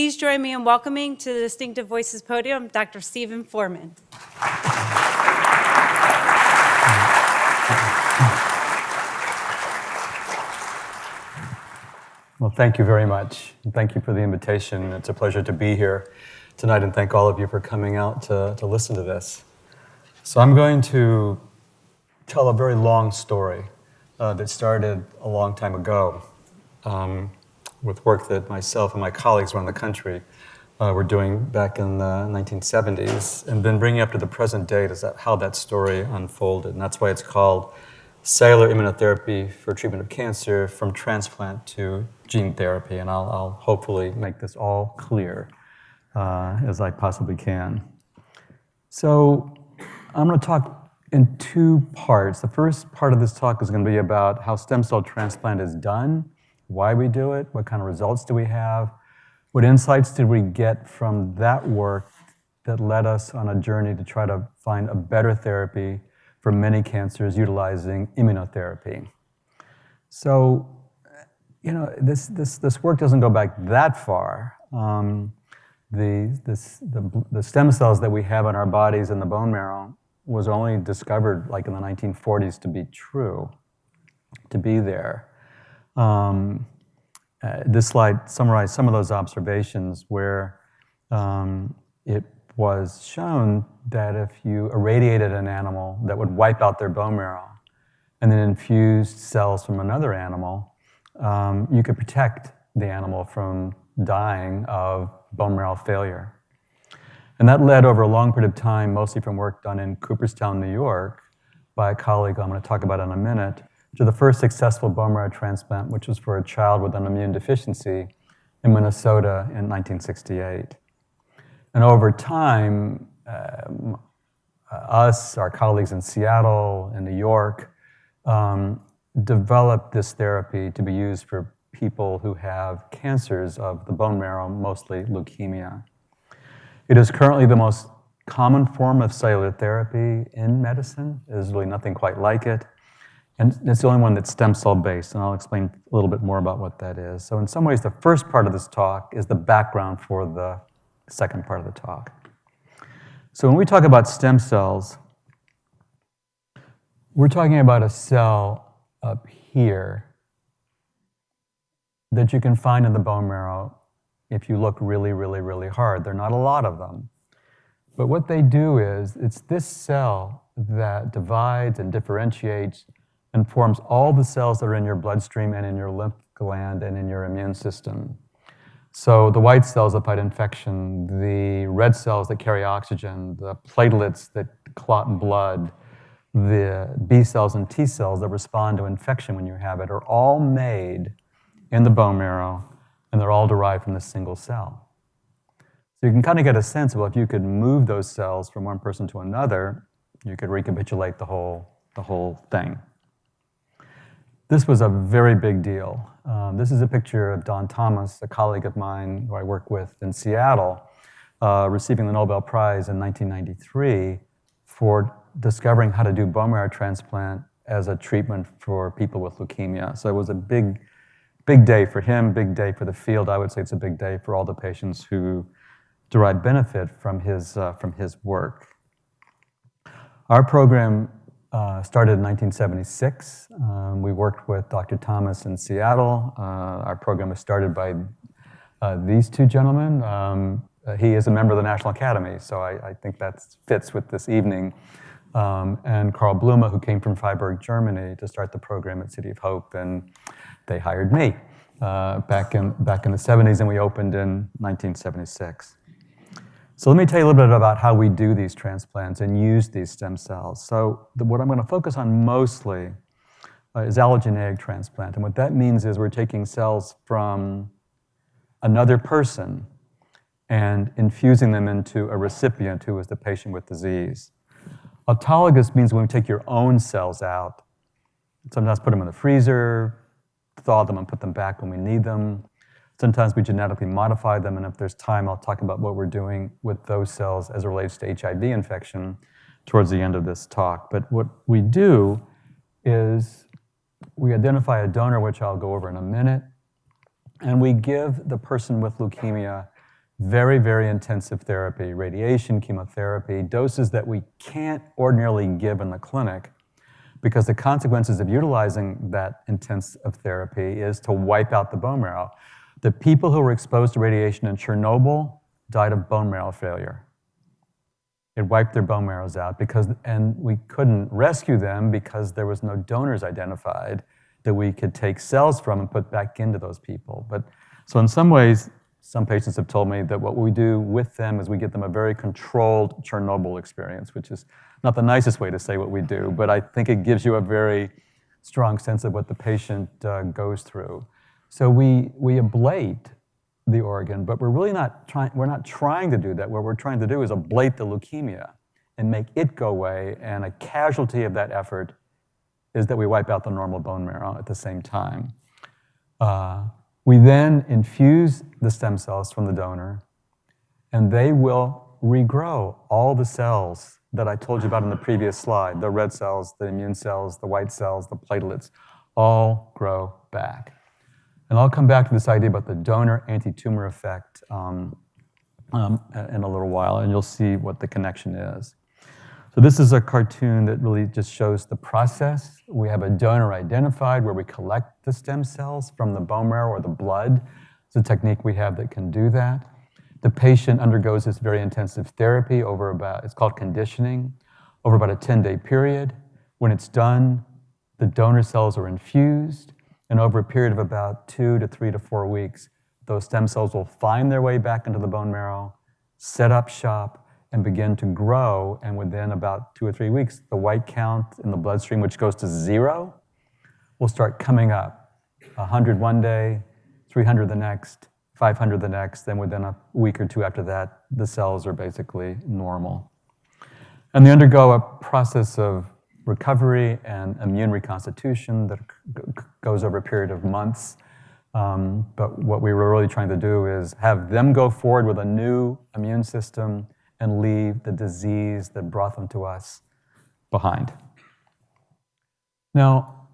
Please join me in welcoming to the Distinctive Voices podium, Dr. Stephen Foreman. Well, thank you very much. Thank you for the invitation. It's a pleasure to be here tonight, and thank all of you for coming out to listen to this. So I'm going to tell a very long story that started a long time ago with work that myself and my colleagues around the country were doing back in the 1970s, and then bringing up to the present date is how that story unfolded. And that's why it's called Cellular Immunotherapy for Treatment of Cancer, from Transplant to Gene Therapy. And I'll hopefully make this all clear as I possibly can. So I'm going to talk in two parts. The first part of this talk is going to be about how stem cell transplant is done, why we do it, what kind of results do we have, what insights did we get from that work that led us on a journey to try to find a better therapy for many cancers utilizing immunotherapy. So, this work doesn't go back that far. The stem cells that we have in our bodies in the bone marrow was only discovered like in the 1940s to be true, to be there. This slide summarized some of those observations where it was shown that if you irradiated an animal that would wipe out their bone marrow and then infused cells from another animal, you could protect the animal from dying of bone marrow failure. And that led over a long period of time, mostly from work done in Cooperstown, New York, by a colleague I'm going to talk about in a minute, to the first successful bone marrow transplant, which was for a child with an immune deficiency in Minnesota in 1968. And over time, our colleagues in Seattle and New York, developed this therapy to be used for people who have cancers of the bone marrow, mostly leukemia. It is currently the most common form of cellular therapy in medicine. There's really nothing quite like it. And it's the only one that's stem cell based, and I'll explain a little bit more about what that is. So in some ways, the first part of this talk is the background for the second part of the talk. So when we talk about stem cells, we're talking about a cell up here that you can find in the bone marrow if you look really, really, really hard. There are not a lot of them. But what they do is, it's this cell that divides and differentiates and forms all the cells that are in your bloodstream and in your lymph gland and in your immune system. So the white cells that fight infection, the red cells that carry oxygen, the platelets that clot blood, the B cells and T cells that respond to infection when you have it, are all made in the bone marrow, and they're all derived from this single cell. So you can kind of get a sense of, well, if you could move those cells from one person to another, you could recapitulate the whole thing. This was a very big deal. This is a picture of Don Thomas, a colleague of mine who I work with in Seattle, receiving the Nobel Prize in 1993 for discovering how to do bone marrow transplant as a treatment for people with leukemia. So it was a big day for him, big day for the field. I would say it's a big day for all the patients who derive benefit from his work. Our program started in 1976. We worked with Dr. Thomas in Seattle. Our program was started by these two gentlemen. He is a member of the National Academy, so I think that fits with this evening. And Karl Blume, who came from Freiburg, Germany, to start the program at City of Hope, and they hired me back in the 70s, and we opened in 1976. So let me tell you a little bit about how we do these transplants and use these stem cells. So what I'm going to focus on mostly is allogeneic transplant. And what that means is we're taking cells from another person and infusing them into a recipient who is the patient with disease. Autologous means when we take your own cells out, sometimes put them in the freezer, thaw them and put them back when we need them. Sometimes we genetically modify them, and if there's time, I'll talk about what we're doing with those cells as it relates to HIV infection towards the end of this talk. But what we do is we identify a donor, which I'll go over in a minute, and we give the person with leukemia Very, very intensive therapy, radiation, chemotherapy, doses that we can't ordinarily give in the clinic, because the consequences of utilizing that intensive therapy is to wipe out the bone marrow. The people who were exposed to radiation in Chernobyl died of bone marrow failure. It wiped their bone marrows out and we couldn't rescue them because there was no donors identified that we could take cells from and put back into those people. So in some ways, some patients have told me that what we do with them is we get them a very controlled Chernobyl experience, which is not the nicest way to say what we do, but I think it gives you a very strong sense of what the patient goes through. So we ablate the organ, but we're really not trying to do that. What we're trying to do is ablate the leukemia and make it go away, and a casualty of that effort is that we wipe out the normal bone marrow at the same time. We then infuse the stem cells from the donor, and they will regrow all the cells that I told you about in the previous slide. The red cells, the immune cells, the white cells, the platelets, all grow back. And I'll come back to this idea about the donor anti-tumor effect in a little while, and you'll see what the connection is. So this is a cartoon that really just shows the process. We have a donor identified where we collect the stem cells from the bone marrow or the blood. It's a technique we have that can do that. The patient undergoes this very intensive therapy it's called conditioning, over about a 10-day period. When it's done, the donor cells are infused, and over a period of about 2 to 3 to 4 weeks, those stem cells will find their way back into the bone marrow, set up shop, and begin to grow, and within about 2 or 3 weeks, the white count in the bloodstream, which goes to 0, will start coming up. 100 one day, 300 the next, 500 the next, then within a week or 2 after that, the cells are basically normal. And they undergo a process of recovery and immune reconstitution that goes over a period of months. But what we were really trying to do is have them go forward with a new immune system and leave the disease that brought them to us behind. Now,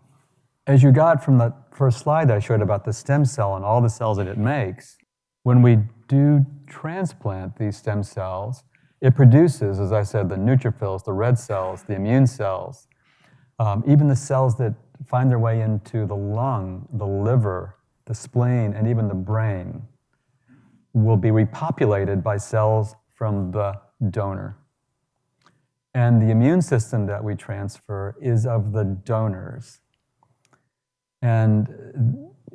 as you got from the first slide that I showed about the stem cell and all the cells that it makes, when we do transplant these stem cells, it produces, as I said, the neutrophils, the red cells, the immune cells, even the cells that find their way into the lung, the liver, the spleen, and even the brain will be repopulated by cells from the donor. And the immune system that we transfer is of the donors. And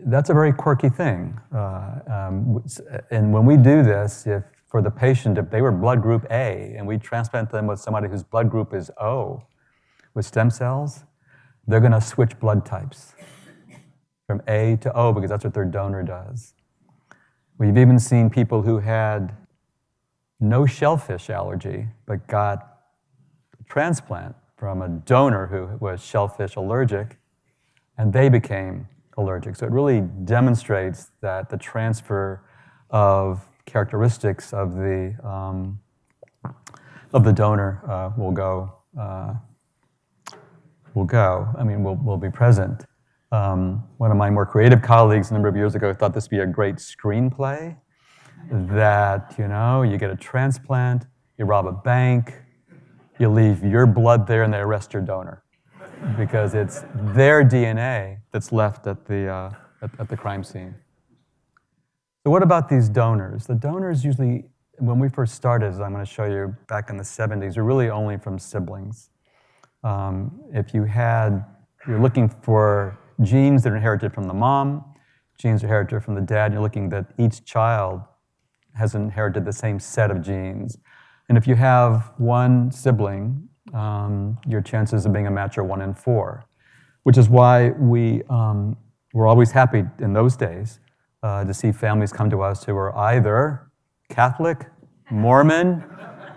that's a very quirky thing. And when we do this, for the patient, if they were blood group A and we transplant them with somebody whose blood group is O with stem cells, they're going to switch blood types from A to O because that's what their donor does. We've even seen people who had no shellfish allergy, but got a transplant from a donor who was shellfish allergic, and they became allergic. So it really demonstrates that the transfer of characteristics of the donor will be present. One of my more creative colleagues a number of years ago thought this would be a great screenplay, that, you get a transplant, you rob a bank, you leave your blood there, and they arrest your donor because it's their DNA that's left at the crime scene. So what about these donors? The donors usually, when we first started, as I'm going to show you, back in the 70s, are really only from siblings. If you're looking for genes that are inherited from the mom, genes are inherited from the dad, and you're looking that each child has inherited the same set of genes. And if you have one sibling, your chances of being a match are 1 in 4, which is why we were always happy in those days to see families come to us who are either Catholic, Mormon,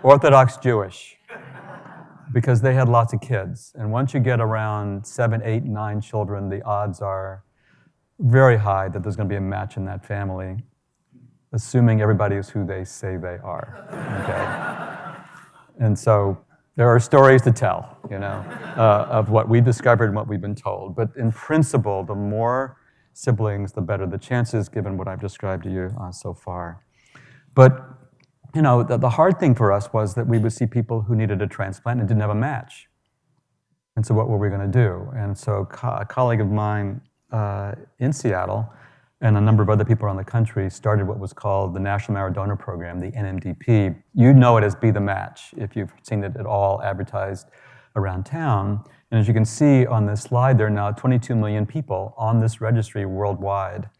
Orthodox Jewish, because they had lots of kids. And once you get around 7, 8, 9 children, the odds are very high that there's going to be a match in that family, assuming everybody is who they say they are. Okay? And so there are stories to tell, of what we've discovered and what we've been told. But in principle, the more siblings, the better the chances, given what I've described to you so far. But the hard thing for us was that we would see people who needed a transplant and didn't have a match. And so what were we going to do? And so a colleague of mine in Seattle and a number of other people around the country started what was called the National Marrow Donor Program, the NMDP. You know it as Be the Match if you've seen it at all advertised around town. And as you can see on this slide, there are now 22 million people on this registry worldwide.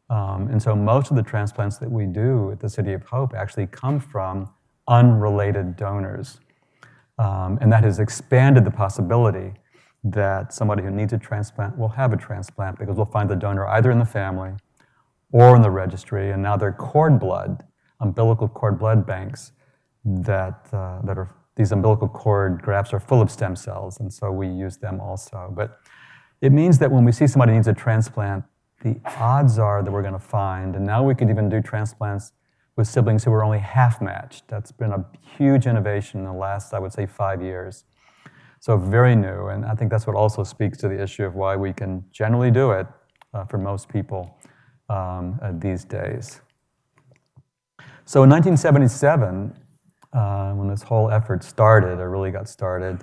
And so most of the transplants that we do at the City of Hope actually come from unrelated donors. And that has expanded the possibility that somebody who needs a transplant will have a transplant because we'll find the donor either in the family or in the registry. And now there are cord blood, umbilical cord blood banks that are, these umbilical cord grafts are full of stem cells, and so we use them also. But it means that when we see somebody needs a transplant, the odds are that we're going to find, and now we could even do transplants with siblings who are only half matched. That's been a huge innovation in the last, I would say, 5 years. So very new, and I think that's what also speaks to the issue of why we can generally do it for most people these days. So in 1977, when this whole effort started, or really got started,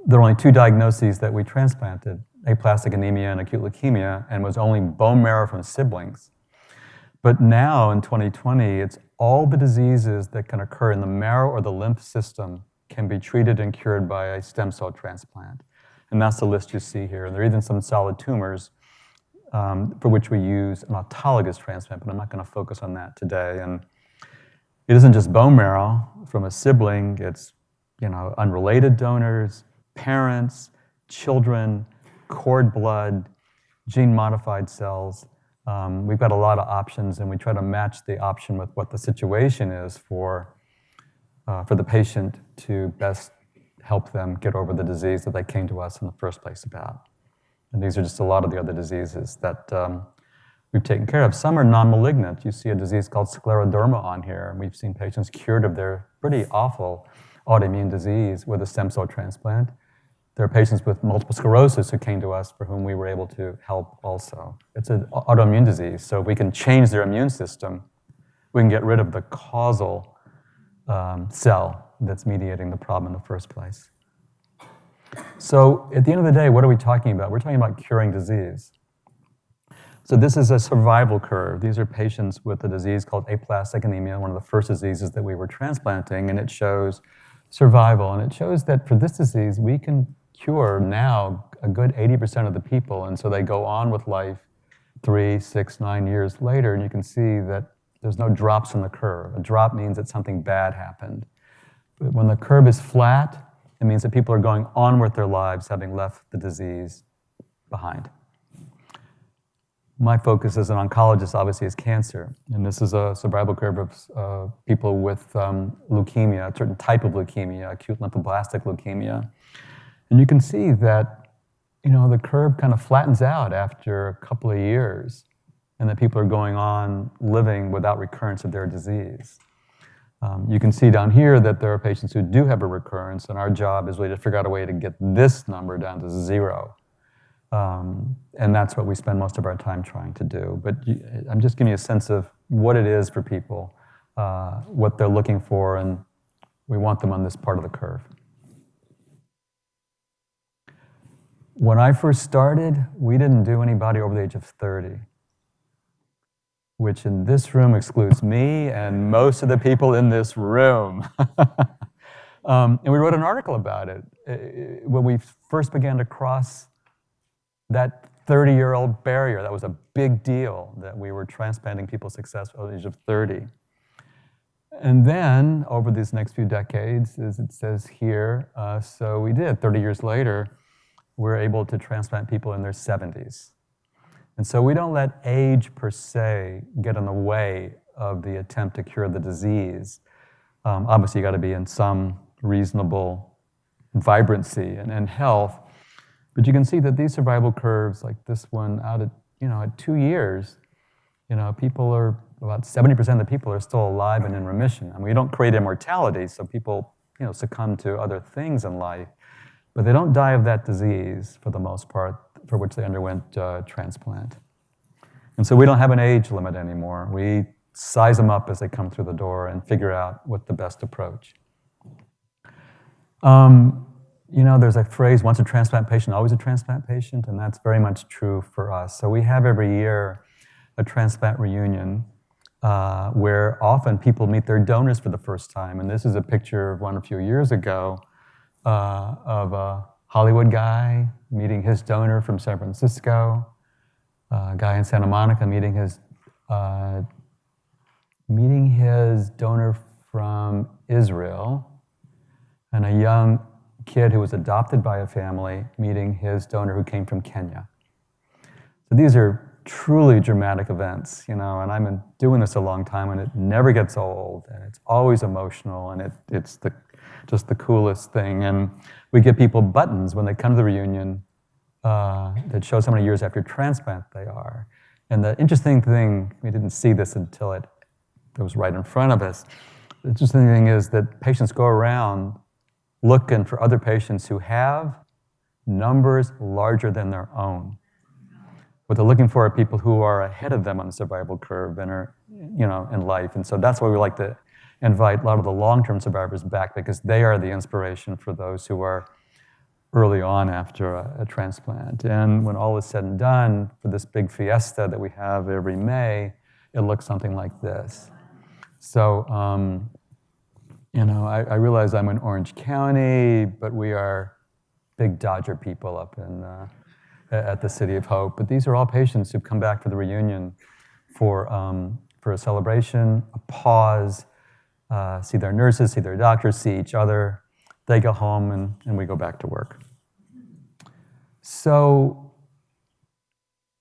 there were only 2 diagnoses that we transplanted, aplastic anemia and acute leukemia, and was only bone marrow from siblings. But now in 2020, it's all the diseases that can occur in the marrow or the lymph system can be treated and cured by a stem cell transplant. And that's the list you see here. And there are even some solid tumors for which we use an autologous transplant, but I'm not going to focus on that today. And it isn't just bone marrow from a sibling, it's unrelated donors, parents, children, cord blood, gene-modified cells. We've got a lot of options, and we try to match the option with what the situation is for the patient to best help them get over the disease that they came to us in the first place about. And these are just a lot of the other diseases that we've taken care of. Some are non-malignant. You see a disease called scleroderma on here, and we've seen patients cured of their pretty awful autoimmune disease with a stem cell transplant. There are patients with multiple sclerosis who came to us for whom we were able to help also. It's an autoimmune disease, so if we can change their immune system, we can get rid of the causal cell that's mediating the problem in the first place. So at the end of the day, what are we talking about? We're talking about curing disease. So this is a survival curve. These are patients with a disease called aplastic anemia, one of the first diseases that we were transplanting, and it shows survival. And it shows that for this disease, we can cure now a good 80% of the people, and so they go on with life 3, 6, 9 years later, and you can see that there's no drops in the curve. A drop means that something bad happened. But when the curve is flat, it means that people are going on with their lives having left the disease behind. My focus as an oncologist obviously is cancer, and this is a survival curve of people with leukemia, a certain type of leukemia, acute lymphoblastic leukemia. And you can see that the curve kind of flattens out after a couple of years, and that people are going on living without recurrence of their disease. You can see down here that there are patients who do have a recurrence, and our job is really to figure out a way to get this number down to 0. And that's what we spend most of our time trying to do. But I'm just giving you a sense of what it is for people, what they're looking for, and we want them on this part of the curve. When I first started, we didn't do anybody over the age of 30, which in this room excludes me and most of the people in this room. And we wrote an article about it. When we first began to cross that 30-year-old barrier, that was a big deal, that we were transplanting people successfully at the age of 30. And then, over these next few decades, as it says here, so we did, 30 years later, we're able to transplant people in their 70s. And so we don't let age per se get in the way of the attempt to cure the disease. Obviously, you got to be in some reasonable vibrancy and health. But you can see that these survival curves, like this one, out at 2 years, people are, about 70% of the people are still alive and in remission. I mean, we don't create immortality, so people, succumb to other things in life. But they don't die of that disease, for the most part, for which they underwent transplant. And so we don't have an age limit anymore. We size them up as they come through the door and figure out what the best approach. There's a phrase, once a transplant patient, always a transplant patient, and that's very much true for us. So we have every year a transplant reunion where often people meet their donors for the first time. And this is a picture of one a few years ago of a Hollywood guy meeting his donor from San Francisco, a guy in Santa Monica meeting his donor from Israel, and a young kid who was adopted by a family meeting his donor who came from Kenya. So these are truly dramatic events, and I've been doing this a long time, and it never gets old, and it's always emotional, and it's just the coolest thing. And we give people buttons when they come to the reunion that shows how many years after transplant they are. And the interesting thing, we didn't see this until it was right in front of us. The interesting thing is that patients go around looking for other patients who have numbers larger than their own. What they're looking for are people who are ahead of them on the survival curve and are, in life. And so that's why we like to invite a lot of the long-term survivors back, because they are the inspiration for those who are early on after a transplant. And when all is said and done, for this big fiesta that we have every May, it looks something like this. So, I realize I'm in Orange County, but we are big Dodger people up at the City of Hope. But these are all patients who've come back for the reunion for a celebration, a pause, see their nurses, see their doctors, see each other. They go home, and we go back to work. So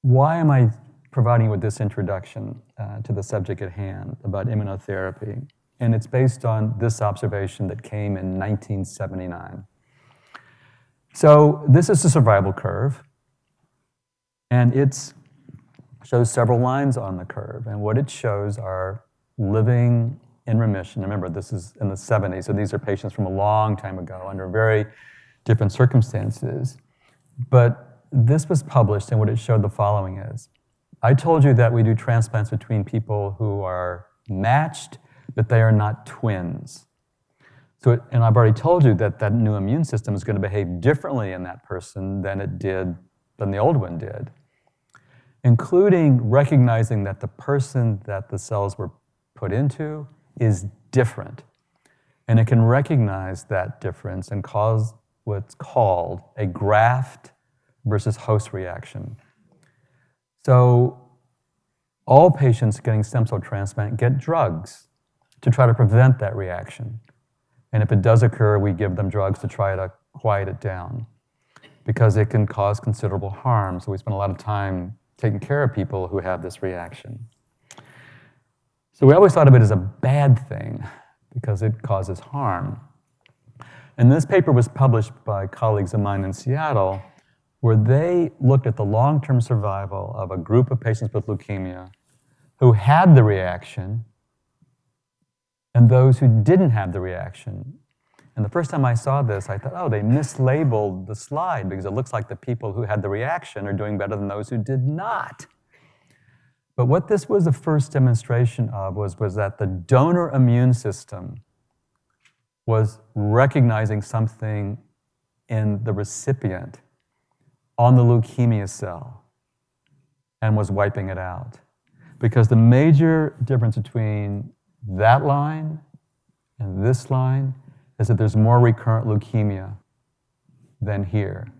why am I providing you with this introduction to the subject at hand about immunotherapy? And it's based on this observation that came in 1979. So this is the survival curve, and it shows several lines on the curve. And what it shows are living in remission. Remember, this is in the 70s, so these are patients from a long time ago under very different circumstances. But this was published, and what it showed the following is, I told you that we do transplants between people who are matched, but they are not twins. And I've already told you that new immune system is going to behave differently in that person than the old one did, including recognizing that the person that the cells were put into is different. And it can recognize that difference and cause what's called a graft versus host reaction. So all patients getting stem cell transplant get drugs to try to prevent that reaction. And if it does occur, we give them drugs to try to quiet it down, because it can cause considerable harm. So we spend a lot of time taking care of people who have this reaction. So we always thought of it as a bad thing because it causes harm. And this paper was published by colleagues of mine in Seattle, where they looked at the long-term survival of a group of patients with leukemia who had the reaction and those who didn't have the reaction. And the first time I saw this, I thought, they mislabeled the slide, because it looks like the people who had the reaction are doing better than those who did not. But what this was the first demonstration of was that the donor immune system was recognizing something in the recipient on the leukemia cell and was wiping it out. Because the major difference between that line and this line is that there's more recurrent leukemia than here.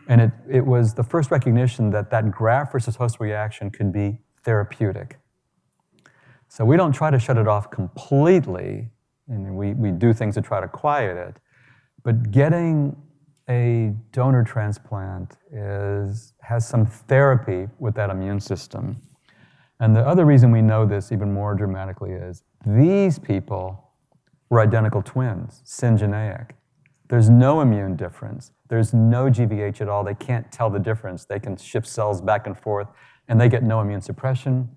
And it was the first recognition that graft versus host reaction could be therapeutic. So we don't try to shut it off completely, and we do things to try to quiet it, but getting a donor transplant has some therapy with that immune system. And the other reason we know this even more dramatically is these people were identical twins, syngeneic. There's no immune difference. There's no GVH at all. They can't tell the difference. They can shift cells back and forth, and they get no immune suppression.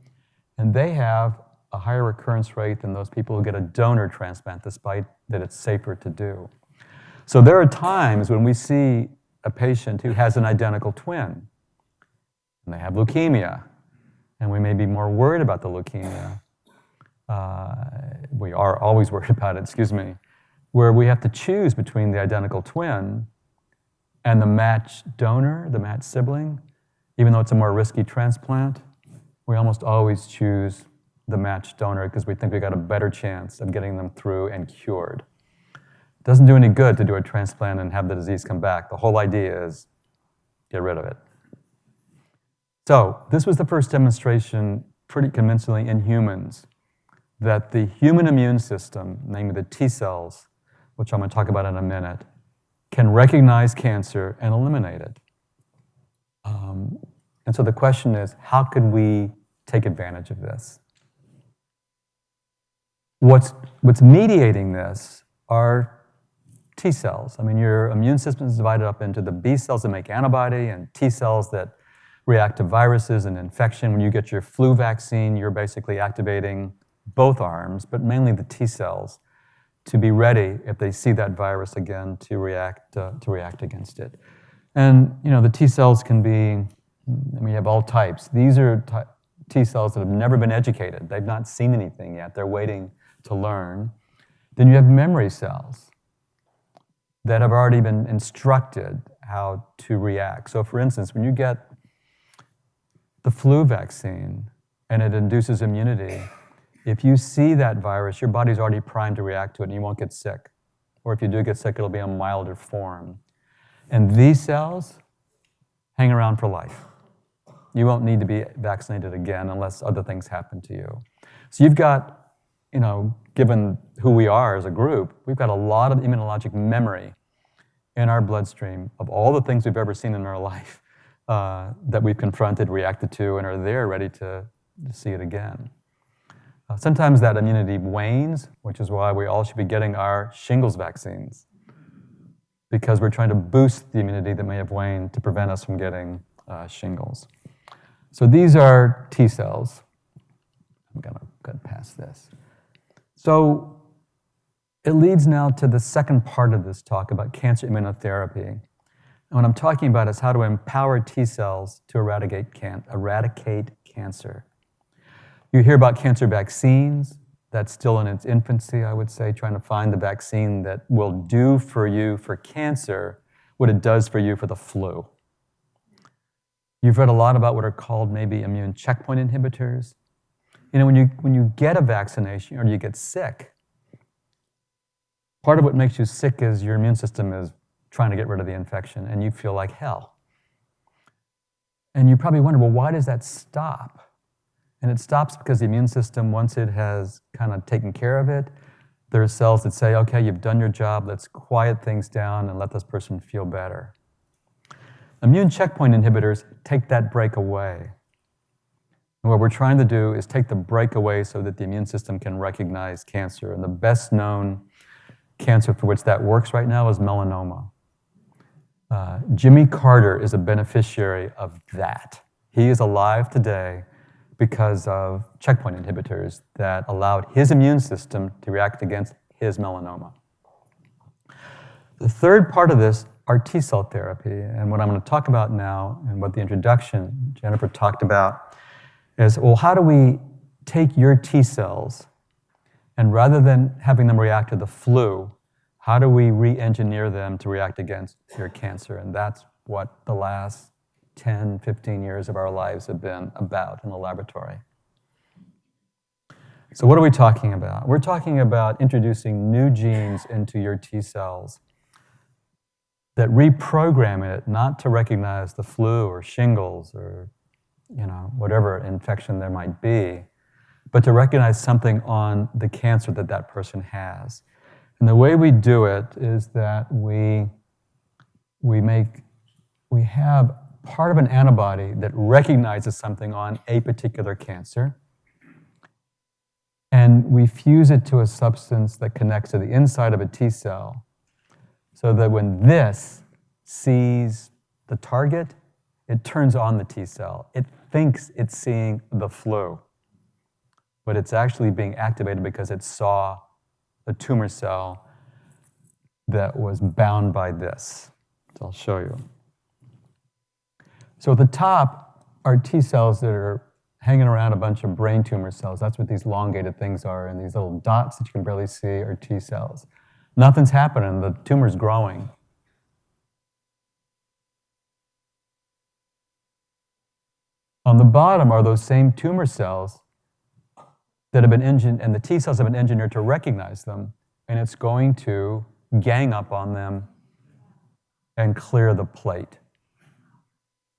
And they have a higher recurrence rate than those people who get a donor transplant, despite that it's safer to do. So there are times when we see a patient who has an identical twin, and they have leukemia, and we may be more worried about the leukemia. we are always worried about it, excuse me, where we have to choose between the identical twin and the matched donor, the matched sibling. Even though it's a more risky transplant, we almost always choose the matched donor because we think we got a better chance of getting them through and cured. It doesn't do any good to do a transplant and have the disease come back. The whole idea is get rid of it. So this was the first demonstration pretty convincingly in humans that the human immune system, namely the T cells, which I'm going to talk about in a minute, can recognize cancer and eliminate it. And so the question is, how can we take advantage of this? What's mediating this are T cells. I mean, your immune system is divided up into the B cells that make antibody and T cells that react to viruses and infection. When you get your flu vaccine, you're basically activating both arms, but mainly the T cells, to be ready if they see that virus again to react against it. And the T cells can be, we have all types. These are T cells that have never been educated. They've not seen anything yet. They're waiting to learn. Then you have memory cells that have already been instructed how to react. So for instance, when you get the flu vaccine and it induces immunity, if you see that virus, your body's already primed to react to it and you won't get sick. Or if you do get sick, it'll be a milder form. And these cells hang around for life. You won't need to be vaccinated again unless other things happen to you. So you've got, given who we are as a group, we've got a lot of immunologic memory in our bloodstream of all the things we've ever seen in our life that we've confronted, reacted to, and are there ready to see it again. Sometimes that immunity wanes, which is why we all should be getting our shingles vaccines, because we're trying to boost the immunity that may have waned to prevent us from getting shingles. So these are T cells. I'm going to get past this. So it leads now to the second part of this talk about cancer immunotherapy. And what I'm talking about is how to empower T cells to eradicate cancer. You hear about cancer vaccines. That's still in its infancy, I would say, trying to find the vaccine that will do for you for cancer what it does for you for the flu. You've read a lot about what are called maybe immune checkpoint inhibitors. When you get a vaccination or you get sick, part of what makes you sick is your immune system is trying to get rid of the infection and you feel like hell. And you probably wonder, well, why does that stop? And it stops because the immune system, once it has kind of taken care of it, there are cells that say, okay, you've done your job, let's quiet things down and let this person feel better. Immune checkpoint inhibitors take that break away. And what we're trying to do is take the break away so that the immune system can recognize cancer. And the best known cancer for which that works right now is melanoma. Jimmy Carter is a beneficiary of that. He is alive today because of checkpoint inhibitors that allowed his immune system to react against his melanoma. The third part of this are T cell therapy. And what I'm going to talk about now, and what the introduction Jennifer talked about, is, well, how do we take your T cells and rather than having them react to the flu, how do we re-engineer them to react against your cancer? And that's what the last 10, 15 years of our lives have been about in the laboratory. So what are we talking about? We're talking about introducing new genes into your T cells that reprogram it not to recognize the flu or shingles or whatever infection there might be, but to recognize something on the cancer that that person has. And the way we do it is that we have part of an antibody that recognizes something on a particular cancer, and we fuse it to a substance that connects to the inside of a T cell, so that when this sees the target, it turns on the T cell. It thinks it's seeing the flu, but it's actually being activated because it saw a tumor cell that was bound by this. So I'll show you. So at the top are T cells that hanging around a bunch of brain tumor cells. That's what these elongated things are, and these little dots that you can barely see are T cells. Nothing's happening, the tumor's growing. On the bottom are those same tumor cells that have been engineered, and the T cells have been engineered to recognize them, and it's going to gang up on them and clear the plate.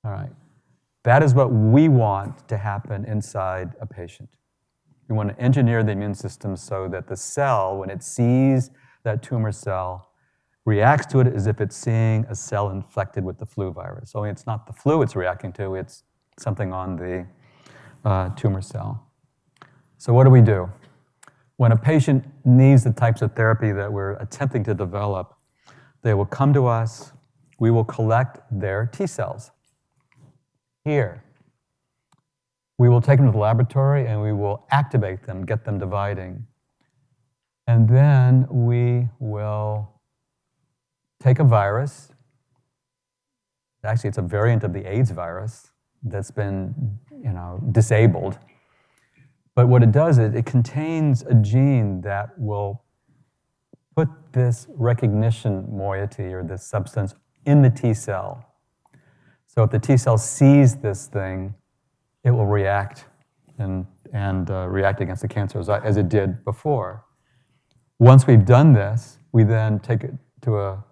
All right. That is what we want to happen inside a patient. We want to engineer the immune system so that the cell, when it sees that tumor cell, reacts to it as if it's seeing a cell infected with the flu virus. Only it's not the flu it's reacting to, it's something on the tumor cell. So what do? When a patient needs the types of therapy that we're attempting to develop, they will come to us, we will collect their T cells. Here, we will take them to the laboratory and we will activate them, get them dividing. And then we will take a virus. Actually, it's a variant of the AIDS virus that's been, disabled. But what it does is it contains a gene that will put this recognition moiety or this substance in the T cell. So if the T cell sees this thing, it will react and react against the cancer as it did before. Once we've done this, we then take it to a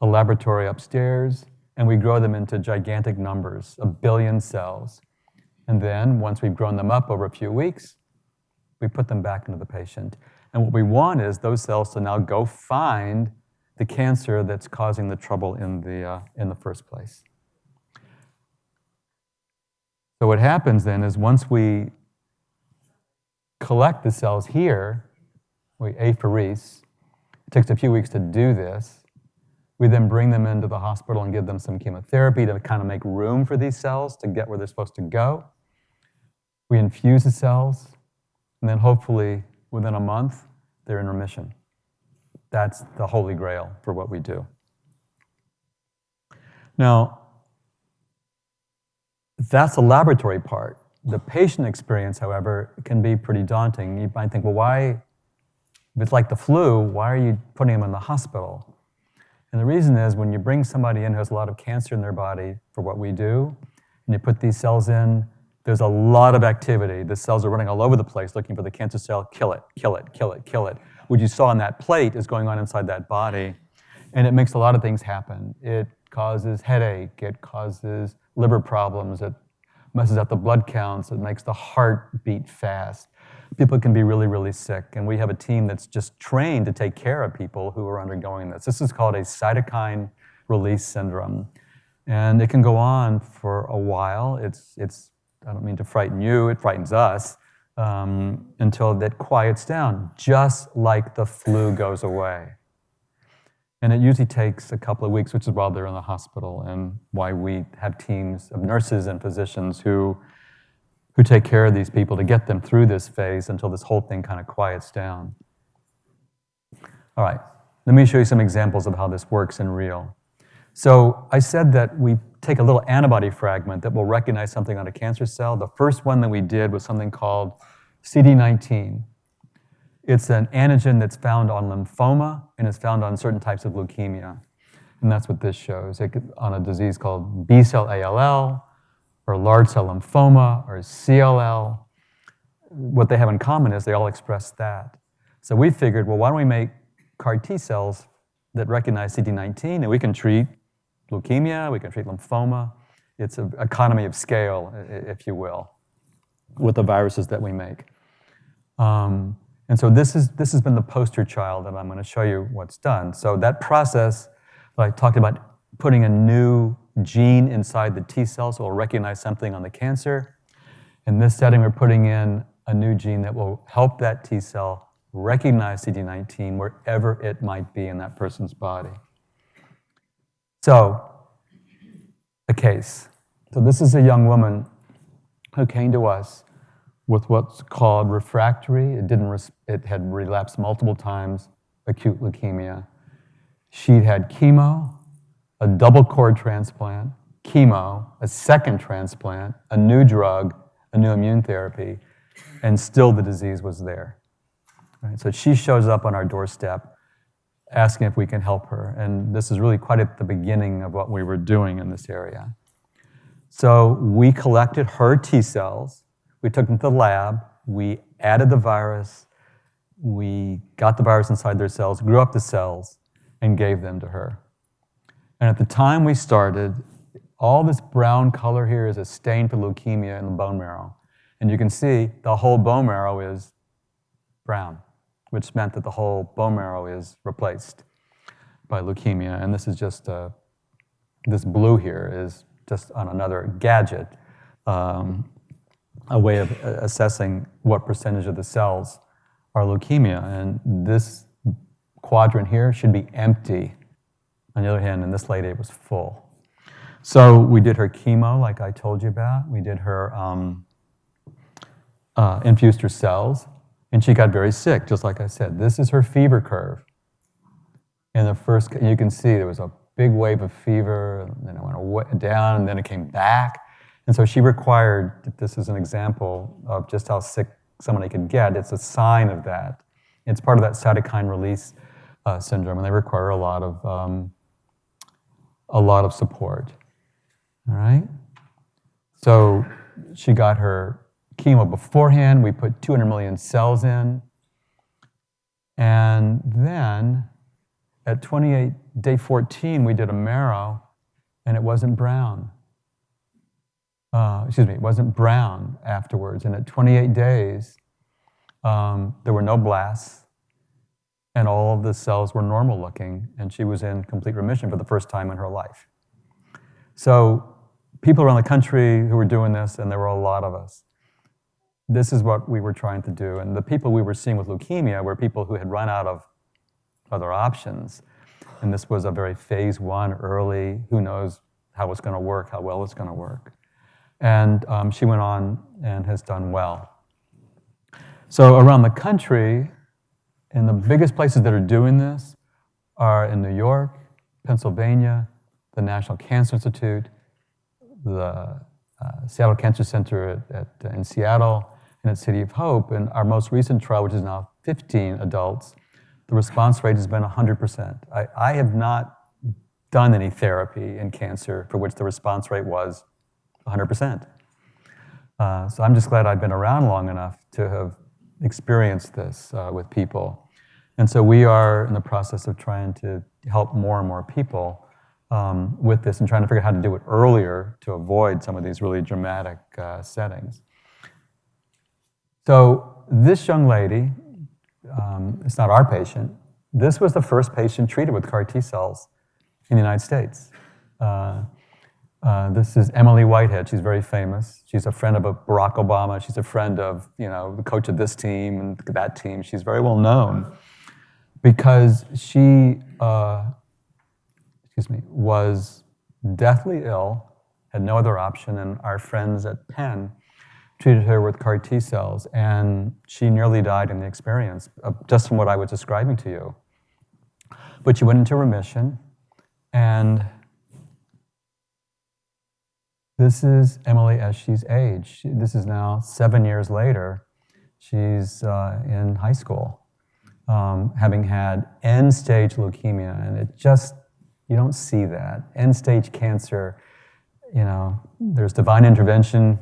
laboratory upstairs and we grow them into gigantic numbers, 1 billion cells. And then once we've grown them up over a few weeks, we put them back into the patient. And what we want is those cells to now go find the cancer that's causing the trouble in the first place. So what happens then is once we collect the cells here, we apheresis. It takes a few weeks to do this. We then bring them into the hospital and give them some chemotherapy to kind of make room for these cells to get where they're supposed to go. We infuse the cells, and then hopefully within a month, they're in remission. That's the holy grail for what we do. Now, that's the laboratory part. The patient experience, however, can be pretty daunting. You might think, well, why, if it's like the flu, why are you putting them in the hospital? And the reason is when you bring somebody in who has a lot of cancer in their body for what we do, and you put these cells in, there's a lot of activity. The cells are running all over the place looking for the cancer cell, kill it, kill it, kill it, kill it. What you saw on that plate is going on inside that body, and it makes a lot of things happen. It causes headache, it causes liver problems, it messes up the blood counts, it makes the heart beat fast. People can be really, really sick, and we have a team that's just trained to take care of people who are undergoing this. This is called a cytokine release syndrome, and it can go on for a while. It's I don't mean to frighten you, it frightens us, until that quiets down, just like the flu goes away. And it usually takes a couple of weeks, which is while they're in the hospital, and why we have teams of nurses and physicians who take care of these people to get them through this phase until this whole thing kind of quiets down. All right, let me show you some examples of how this works in real. So I said that we take a little antibody fragment that will recognize something on a cancer cell. The first one that we did was something called CD19. It's an antigen that's found on lymphoma and is found on certain types of leukemia. And that's what this shows. On a disease called B-cell ALL, or large cell lymphoma, or CLL. What they have in common is they all express that. So we figured, well, why don't we make CAR T cells that recognize CD19, and we can treat leukemia, we can treat lymphoma. It's an economy of scale, if you will, with the viruses that we make. And so this has been the poster child, and I'm going to show you what's done. So that process, I talked about putting a new gene inside the T cell so it'll recognize something on the cancer. In this setting, we're putting in a new gene that will help that T cell recognize CD19 wherever it might be in that person's body. So, a case. So this is a young woman who came to us with what's called refractory. It had relapsed multiple times, acute leukemia. She'd had chemo, a double cord transplant, chemo, a second transplant, a new drug, a new immune therapy, and still the disease was there. Right? So she shows up on our doorstep asking if we can help her. And this is really quite at the beginning of what we were doing in this area. So we collected her T cells, we took them to the lab, we added the virus, we got the virus inside their cells, grew up the cells, and gave them to her. And at the time we started, all this brown color here is a stain for leukemia in the bone marrow. And you can see the whole bone marrow is brown, which meant that the whole bone marrow is replaced by leukemia. And this is just, this blue here is just on another gadget, a way of assessing what percentage of the cells are leukemia. And this quadrant here should be empty. On the other hand, in this lady, it was full. So we did her chemo, like I told you about. We did her, infused her cells, and she got very sick, just like I said. This is her fever curve. In the first, you can see there was a big wave of fever, and then it went down, and then it came back. And so she required, this is an example of just how sick somebody could get. It's a sign of that. It's part of that cytokine release syndrome, and they require a lot of support. All right? So she got her chemo beforehand. We put 200 million cells in. And then at day 14, we did a marrow, and it wasn't brown. It wasn't brown afterwards. And at 28 days, there were no blasts, and all of the cells were normal looking, and she was in complete remission for the first time in her life. So people around the country who were doing this, and there were a lot of us, this is what we were trying to do. And the people we were seeing with leukemia were people who had run out of other options. And this was a very phase 1, early, who knows how it's going to work, how well it's going to work. And she went on and has done well. So around the country, and the biggest places that are doing this are in New York, Pennsylvania, the National Cancer Institute, the Seattle Cancer Center in Seattle, and at City of Hope. And our most recent trial, which is now 15 adults, the response rate has been 100%. I have not done any therapy in cancer for which the response rate was 100%. So I'm just glad I've been around long enough to have experienced this with people. And so we are in the process of trying to help more and more people with this and trying to figure out how to do it earlier to avoid some of these really dramatic settings. So this young lady, it's not our patient, this was the first patient treated with CAR T cells in the United States. This is Emily Whitehead. She's very famous. She's a friend of Barack Obama. She's a friend of, the coach of this team and that team. She's very well known because she, was deathly ill, had no other option, and our friends at Penn treated her with CAR T cells, and she nearly died in the experience, just from what I was describing to you. But she went into remission, and this is Emily as she's aged. This is now 7 years later. She's in high school, having had end-stage leukemia, and it just, you don't see that. End-stage cancer, there's divine intervention.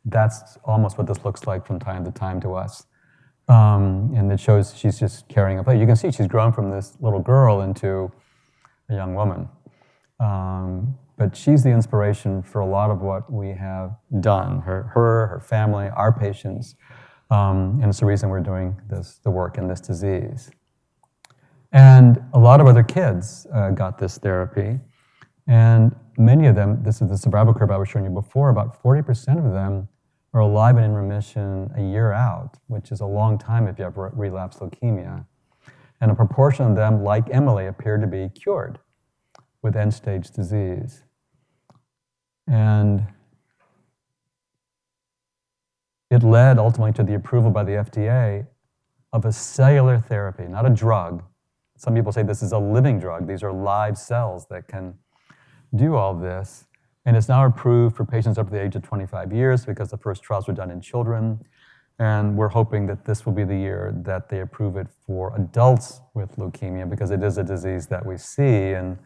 That's almost what this looks like from time to time to us. And it shows she's just carrying a plate. You can see she's grown from this little girl into a young woman. But she's the inspiration for a lot of what we have done, her family, our patients, and it's the reason we're doing the work in this disease. And a lot of other kids got this therapy, and many of them, this is the survival curve I was showing you before, about 40% of them are alive and in remission a year out, which is a long time if you have relapsed leukemia. And a proportion of them, like Emily, appear to be cured with end-stage disease. And it led ultimately to the approval by the FDA of a cellular therapy, not a drug. Some people say this is a living drug. These are live cells that can do all this. And it's now approved for patients up to the age of 25 years because the first trials were done in children. And we're hoping that this will be the year that they approve it for adults with leukemia, because it is a disease that we see, and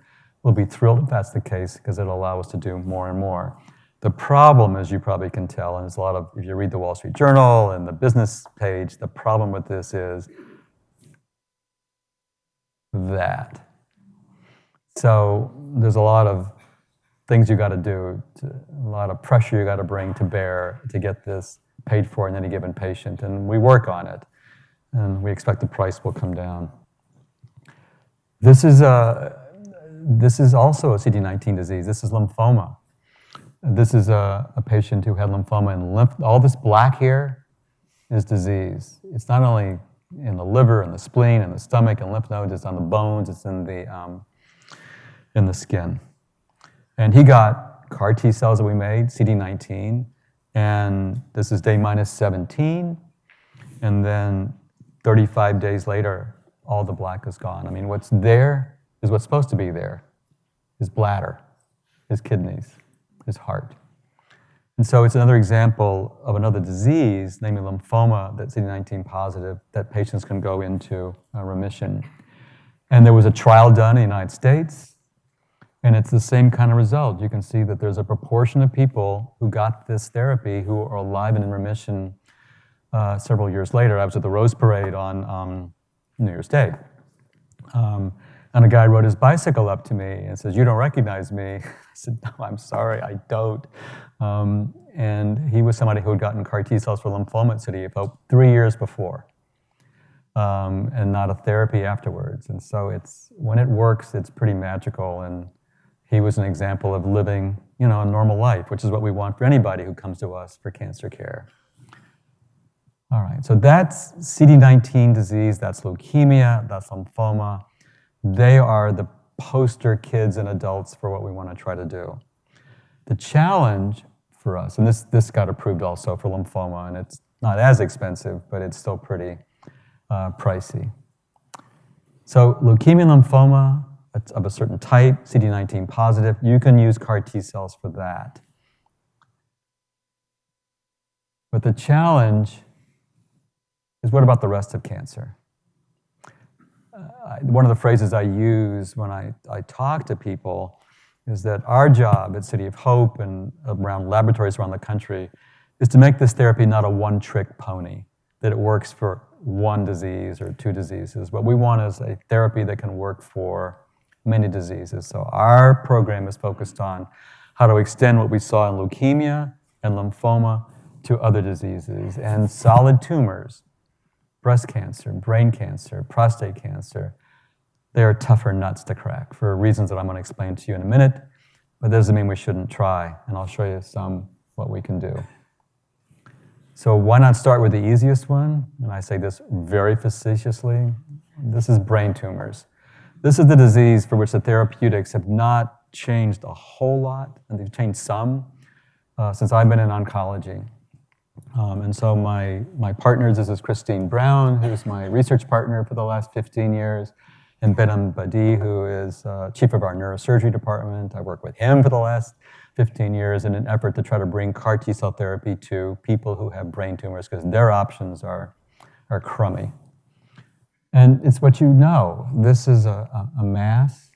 we'll be thrilled if that's the case because it'll allow us to do more and more. The problem, as you probably can tell, and there's a lot of, if you read the Wall Street Journal and the business page, the problem with this is that. So there's a lot of things you got to do, a lot of pressure you got to bring to bear to get this paid for in any given patient, and we work on it, and we expect the price will come down. This is also a CD19 disease. This is lymphoma. This is a patient who had lymphoma in all this black here is disease. It's not only in the liver and the spleen and the stomach and lymph nodes, it's on the bones, it's in the skin. And he got CAR T cells that we made, CD19, and this is day minus 17, and then 35 days later, all the black is gone. I mean, what's there is what's supposed to be there. His bladder, his kidneys, his heart. And so it's another example of another disease, namely lymphoma, that's CD19 positive, that patients can go into remission. And there was a trial done in the United States, and it's the same kind of result. You can see that there's a proportion of people who got this therapy who are alive and in remission several years later. I was at the Rose Parade on New Year's Day. And a guy rode his bicycle up to me and says, "You don't recognize me?" I said, "No, I'm sorry, I don't." And he was somebody who had gotten CAR T cells for lymphoma at City of Hope 3 years before, and not a therapy afterwards. And so when it works, it's pretty magical. And he was an example of living, a normal life, which is what we want for anybody who comes to us for cancer care. All right, so that's CD19 disease, that's leukemia, that's lymphoma. They are the poster kids and adults for what we want to try to do. The challenge for us, and this got approved also for lymphoma, and it's not as expensive, but it's still pretty pricey. So leukemia and lymphoma of a certain type, CD19 positive, you can use CAR T cells for that. But the challenge is, what about the rest of cancer? One of the phrases I use when I talk to people is that our job at City of Hope and around laboratories around the country is to make this therapy not a one-trick pony, that it works for one disease or two diseases. What we want is a therapy that can work for many diseases. So our program is focused on how to extend what we saw in leukemia and lymphoma to other diseases and solid tumors. Breast cancer, brain cancer, prostate cancer, they are tougher nuts to crack for reasons that I'm going to explain to you in a minute, but that doesn't mean we shouldn't try, and I'll show you what we can do. So why not start with the easiest one? And I say this very facetiously. This is brain tumors. This is the disease for which the therapeutics have not changed a whole lot, and they've changed some since I've been in oncology. And so my partners, this is Christine Brown, who's my research partner for the last 15 years, and Benham Badi, who is chief of our neurosurgery department. I worked with him for the last 15 years in an effort to try to bring CAR T cell therapy to people who have brain tumors, because their options are crummy. And it's what you know. This is a mass.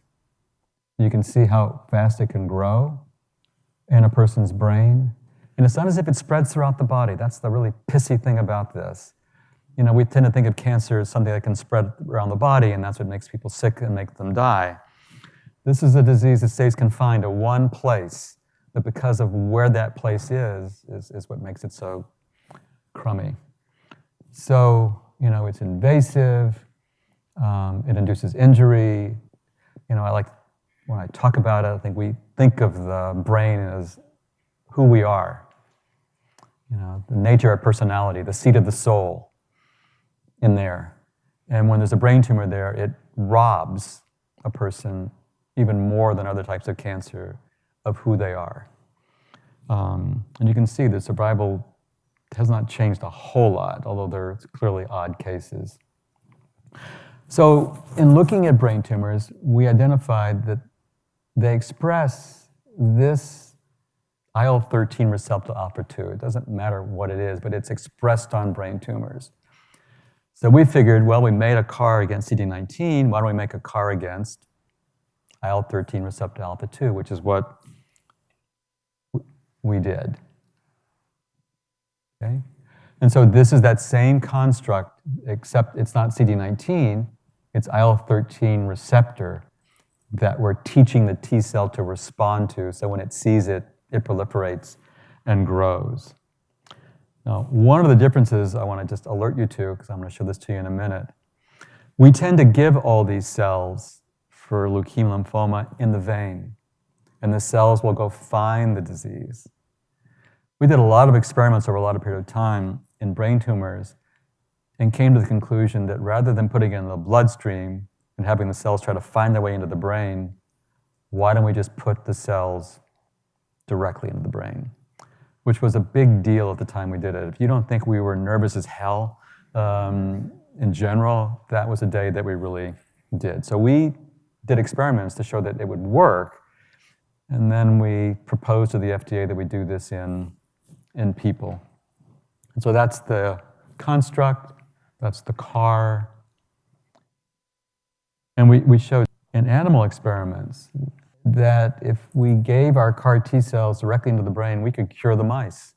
You can see how fast it can grow in a person's brain. And it's not as if it spreads throughout the body. That's the really pissy thing about this. We tend to think of cancer as something that can spread around the body, and that's what makes people sick and make them die. This is a disease that stays confined to one place, but because of where that place is what makes it so crummy. So, it's invasive, it induces injury. I like, when I talk about it, I think we think of the brain as who we are. The nature of personality, the seat of the soul in there. And when there's a brain tumor there, it robs a person even more than other types of cancer of who they are. And you can see the survival has not changed a whole lot, although there's clearly odd cases. So in looking at brain tumors, we identified that they express this IL-13 receptor alpha 2. It doesn't matter what it is, but it's expressed on brain tumors. So we figured, well, we made a CAR against CD19. Why don't we make a CAR against IL-13 receptor alpha 2, which is what we did. Okay? And so this is that same construct, except it's not CD19, it's IL-13 receptor that we're teaching the T cell to respond to. So when it sees it, it proliferates and grows. Now, one of the differences I want to just alert you to, because I'm going to show this to you in a minute, we tend to give all these cells for leukemia lymphoma in the vein, and the cells will go find the disease. We did a lot of experiments over a lot of period of time in brain tumors and came to the conclusion that rather than putting it in the bloodstream and having the cells try to find their way into the brain, why don't we just put the cells directly into the brain? Which was a big deal at the time we did it. If you don't think we were nervous as hell in general, that was a day that we really did. So we did experiments to show that it would work, and then we proposed to the FDA that we do this in people. And so that's the construct, that's the CAR. And we showed in animal experiments that if we gave our CAR T cells directly into the brain, we could cure the mice.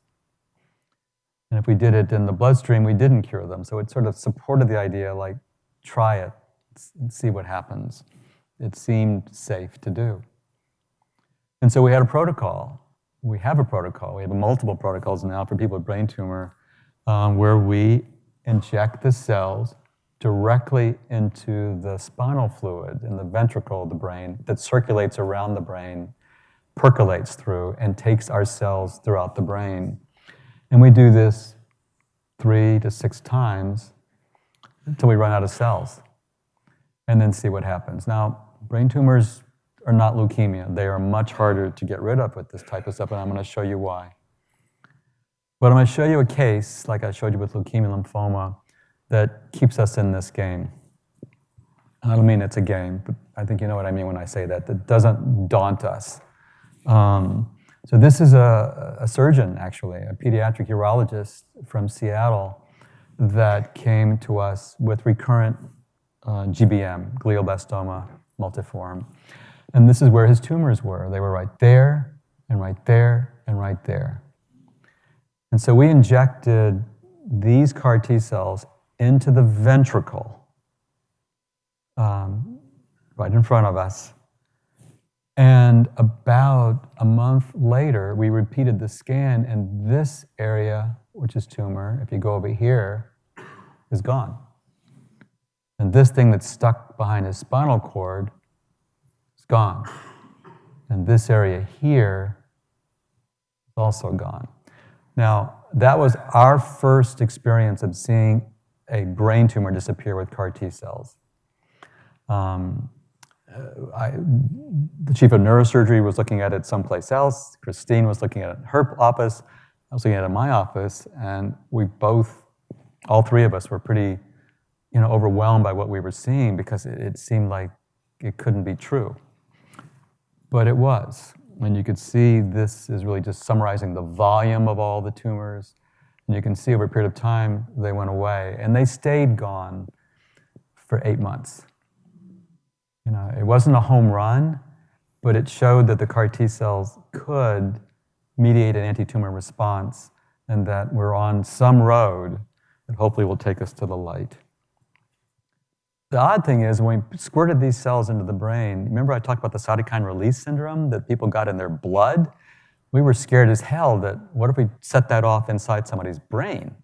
And if we did it in the bloodstream, we didn't cure them. So it sort of supported the idea, like, try it and see what happens. It seemed safe to do. And so we had a protocol. We have a protocol. We have multiple protocols now for people with brain tumor where we inject the cells directly into the spinal fluid in the ventricle of the brain that circulates around the brain, percolates through, and takes our cells throughout the brain. And we do this 3 to 6 times until we run out of cells, and then see what happens. Now, brain tumors are not leukemia. They are much harder to get rid of with this type of stuff, and I'm going to show you why. But I'm going to show you a case, like I showed you with leukemia lymphoma, that keeps us in this game. I don't mean it's a game, but I think you know what I mean when I say that. That doesn't daunt us. So this is a surgeon, actually, a pediatric urologist from Seattle that came to us with recurrent GBM, glioblastoma multiforme. And this is where his tumors were. They were right there, and right there, and right there. And so we injected these CAR T cells into the ventricle, right in front of us. And about a month later, we repeated the scan, and this area, which is tumor, if you go over here, is gone. And this thing that's stuck behind his spinal cord is gone. And this area here is also gone. Now, that was our first experience of seeing a brain tumor disappear with CAR T cells. The chief of neurosurgery was looking at it someplace else. Christine was looking at it in her office. I was looking at it in my office, and we both, all three of us, were pretty, overwhelmed by what we were seeing because it seemed like it couldn't be true. But it was. And you could see this is really just summarizing the volume of all the tumors. And you can see over a period of time, they went away. And they stayed gone for 8 months. It wasn't a home run, but it showed that the CAR T cells could mediate an anti-tumor response and that we're on some road that hopefully will take us to the light. The odd thing is when we squirted these cells into the brain, remember I talked about the cytokine release syndrome that people got in their blood? We were scared as hell that what if we set that off inside somebody's brain?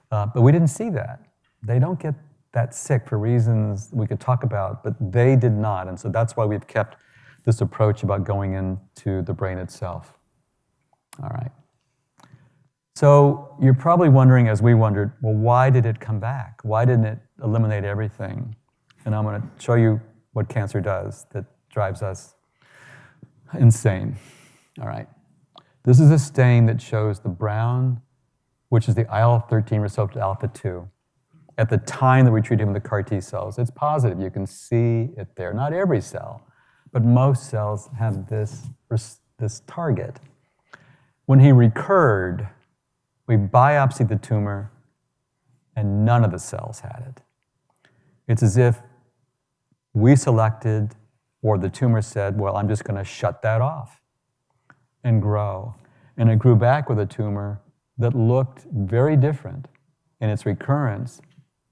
But we didn't see that. They don't get that sick for reasons we could talk about, but they did not. And so that's why we've kept this approach about going into the brain itself. All right. So you're probably wondering, as we wondered, well, why did it come back? Why didn't it eliminate everything? And I'm going to show you what cancer does that drives us insane. All right. This is a stain that shows the brown, which is the IL-13 receptor alpha 2. At the time that we treated him with the CAR T cells, it's positive. You can see it there. Not every cell, but most cells have this target. When he recurred, we biopsied the tumor and none of the cells had it. It's as if we selected, or the tumor said, well, I'm just going to shut that off and grow. And it grew back with a tumor that looked very different in its recurrence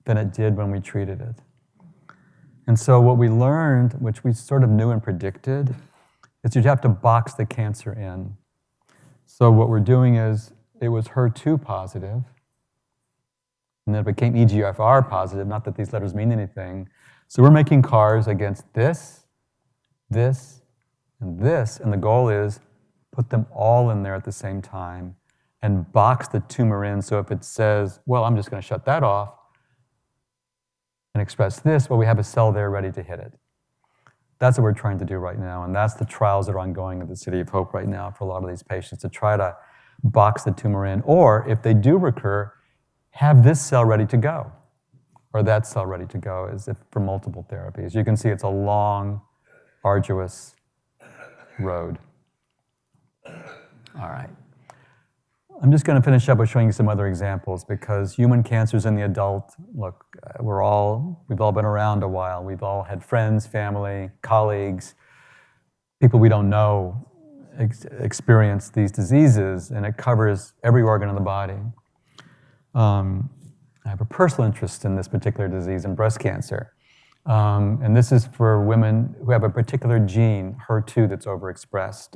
than it did when we treated it. And so what we learned, which we sort of knew and predicted, is you have to box the cancer in. So what we're doing is, it was HER2 positive, and then it became EGFR positive, not that these letters mean anything. So we're making CARs against this, this, and this, and the goal is put them all in there at the same time and box the tumor in, so if it says, well, I'm just going to shut that off and express this, well, we have a cell there ready to hit it. That's what we're trying to do right now, and that's the trials that are ongoing at the City of Hope right now for a lot of these patients, to try to box the tumor in, or if they do recur, have this cell ready to go, or that cell ready to go, as if for multiple therapies. You can see it's a long, arduous road. All right. I'm just going to finish up with showing you some other examples, because human cancers in the adult, look, we've all been around a while. We've all had friends, family, colleagues, people we don't know experience these diseases, and it covers every organ in the body. I have a personal interest in this particular disease, in breast cancer. And this is for women who have a particular gene, HER2, that's overexpressed.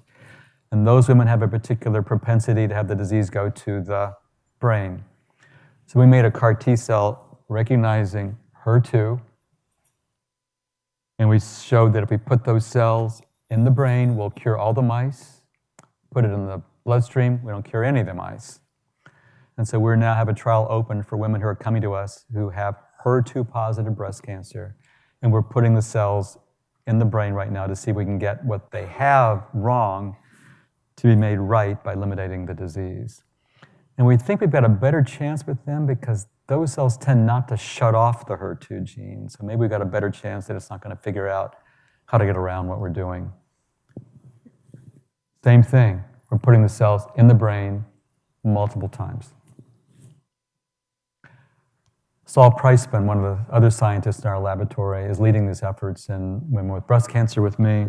And those women have a particular propensity to have the disease go to the brain. So we made a CAR T cell recognizing HER2, and we showed that if we put those cells in the brain, we'll cure all the mice. Put it in the bloodstream, we don't cure any of the mice. And so we now have a trial open for women who are coming to us who have HER2 positive breast cancer, and we're putting the cells in the brain right now to see if we can get what they have wrong to be made right by eliminating the disease. And we think we've got a better chance with them because those cells tend not to shut off the HER2 gene. So maybe we've got a better chance that it's not going to figure out how to get around what we're doing. Same thing, we're putting the cells in the brain multiple times. Saul Priceman, one of the other scientists in our laboratory, is leading these efforts in women with breast cancer with me.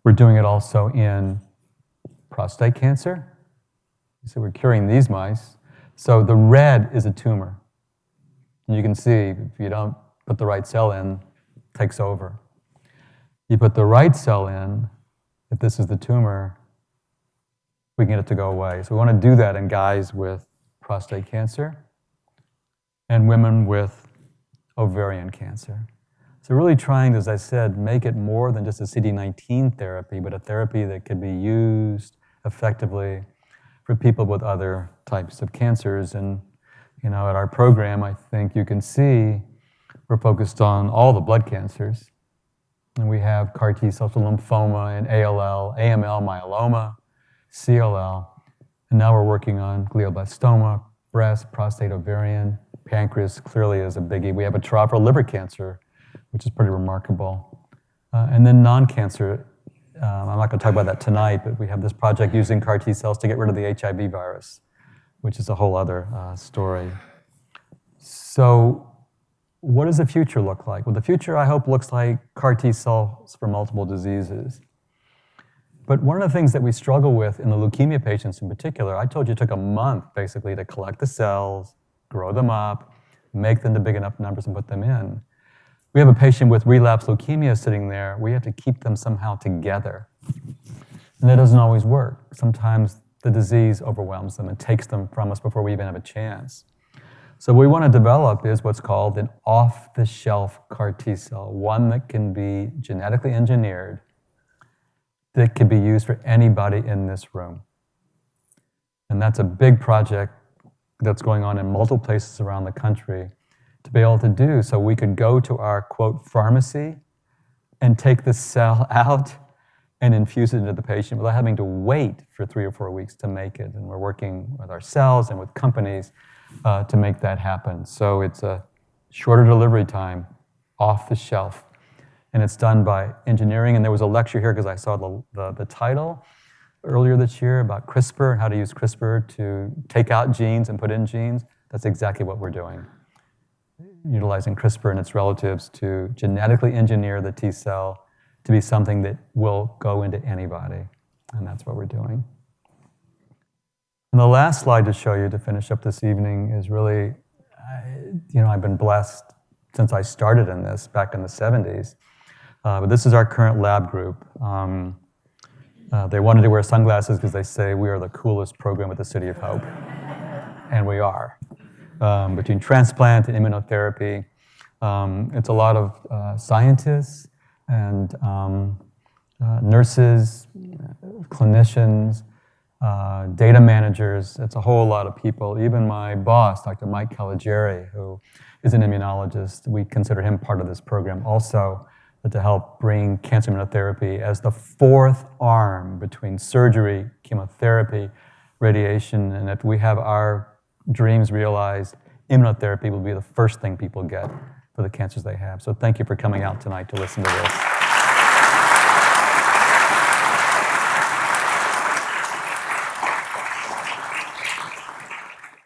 We're doing it also in prostate cancer. So we're curing these mice. So the red is a tumor. And you can see if you don't put the right cell in, it takes over. You put the right cell in, if this is the tumor, we can get it to go away. So we want to do that in guys with prostate cancer and women with ovarian cancer. So really trying, as I said, make it more than just a CD19 therapy, but a therapy that could be used effectively for people with other types of cancers. And at our program, I think you can see we're focused on all the blood cancers. And we have CAR T cells for lymphoma and ALL, AML, myeloma, CLL. And now we're working on glioblastoma, breast, prostate, ovarian, pancreas clearly is a biggie. We have a trial for liver cancer, which is pretty remarkable. And then non-cancer, I'm not going to talk about that tonight, but we have this project using CAR T cells to get rid of the HIV virus, which is a whole other story. So what does the future look like? Well, the future, I hope, looks like CAR T cells for multiple diseases. But one of the things that we struggle with in the leukemia patients in particular, I told you it took a month, basically, to collect the cells, grow them up, make them to big enough numbers and put them in. We have a patient with relapsed leukemia sitting there. We have to keep them somehow together. And that doesn't always work. Sometimes the disease overwhelms them and takes them from us before we even have a chance. So what we want to develop is what's called an off-the-shelf CAR T cell, one that can be genetically engineered, that can be used for anybody in this room. And that's a big project that's going on in multiple places around the country to be able to do. So we could go to our, quote, pharmacy and take the cell out and infuse it into the patient without having to wait for 3 or 4 weeks to make it. And we're working with ourselves and with companies to make that happen. So it's a shorter delivery time, off the shelf. And it's done by engineering. And there was a lecture here because I saw the title. earlier this year about CRISPR and how to use CRISPR to take out genes and put in genes. That's exactly what we're doing. Utilizing CRISPR and its relatives to genetically engineer the T cell to be something that will go into anybody. And that's what we're doing. And the last slide to show you to finish up this evening is really, I've been blessed since I started in this back in the 70s. But this is our current lab group. They wanted to wear sunglasses because they say we are the coolest program at the City of Hope. And we are. Between transplant and immunotherapy, it's a lot of scientists and nurses, clinicians, data managers. It's a whole lot of people. Even my boss, Dr. Mike Caligieri, who is an immunologist, we consider him part of this program also to help bring cancer immunotherapy as the fourth arm between surgery, chemotherapy, radiation, and if we have our dreams realized, immunotherapy will be the first thing people get for the cancers they have. So thank you for coming out tonight to listen to this.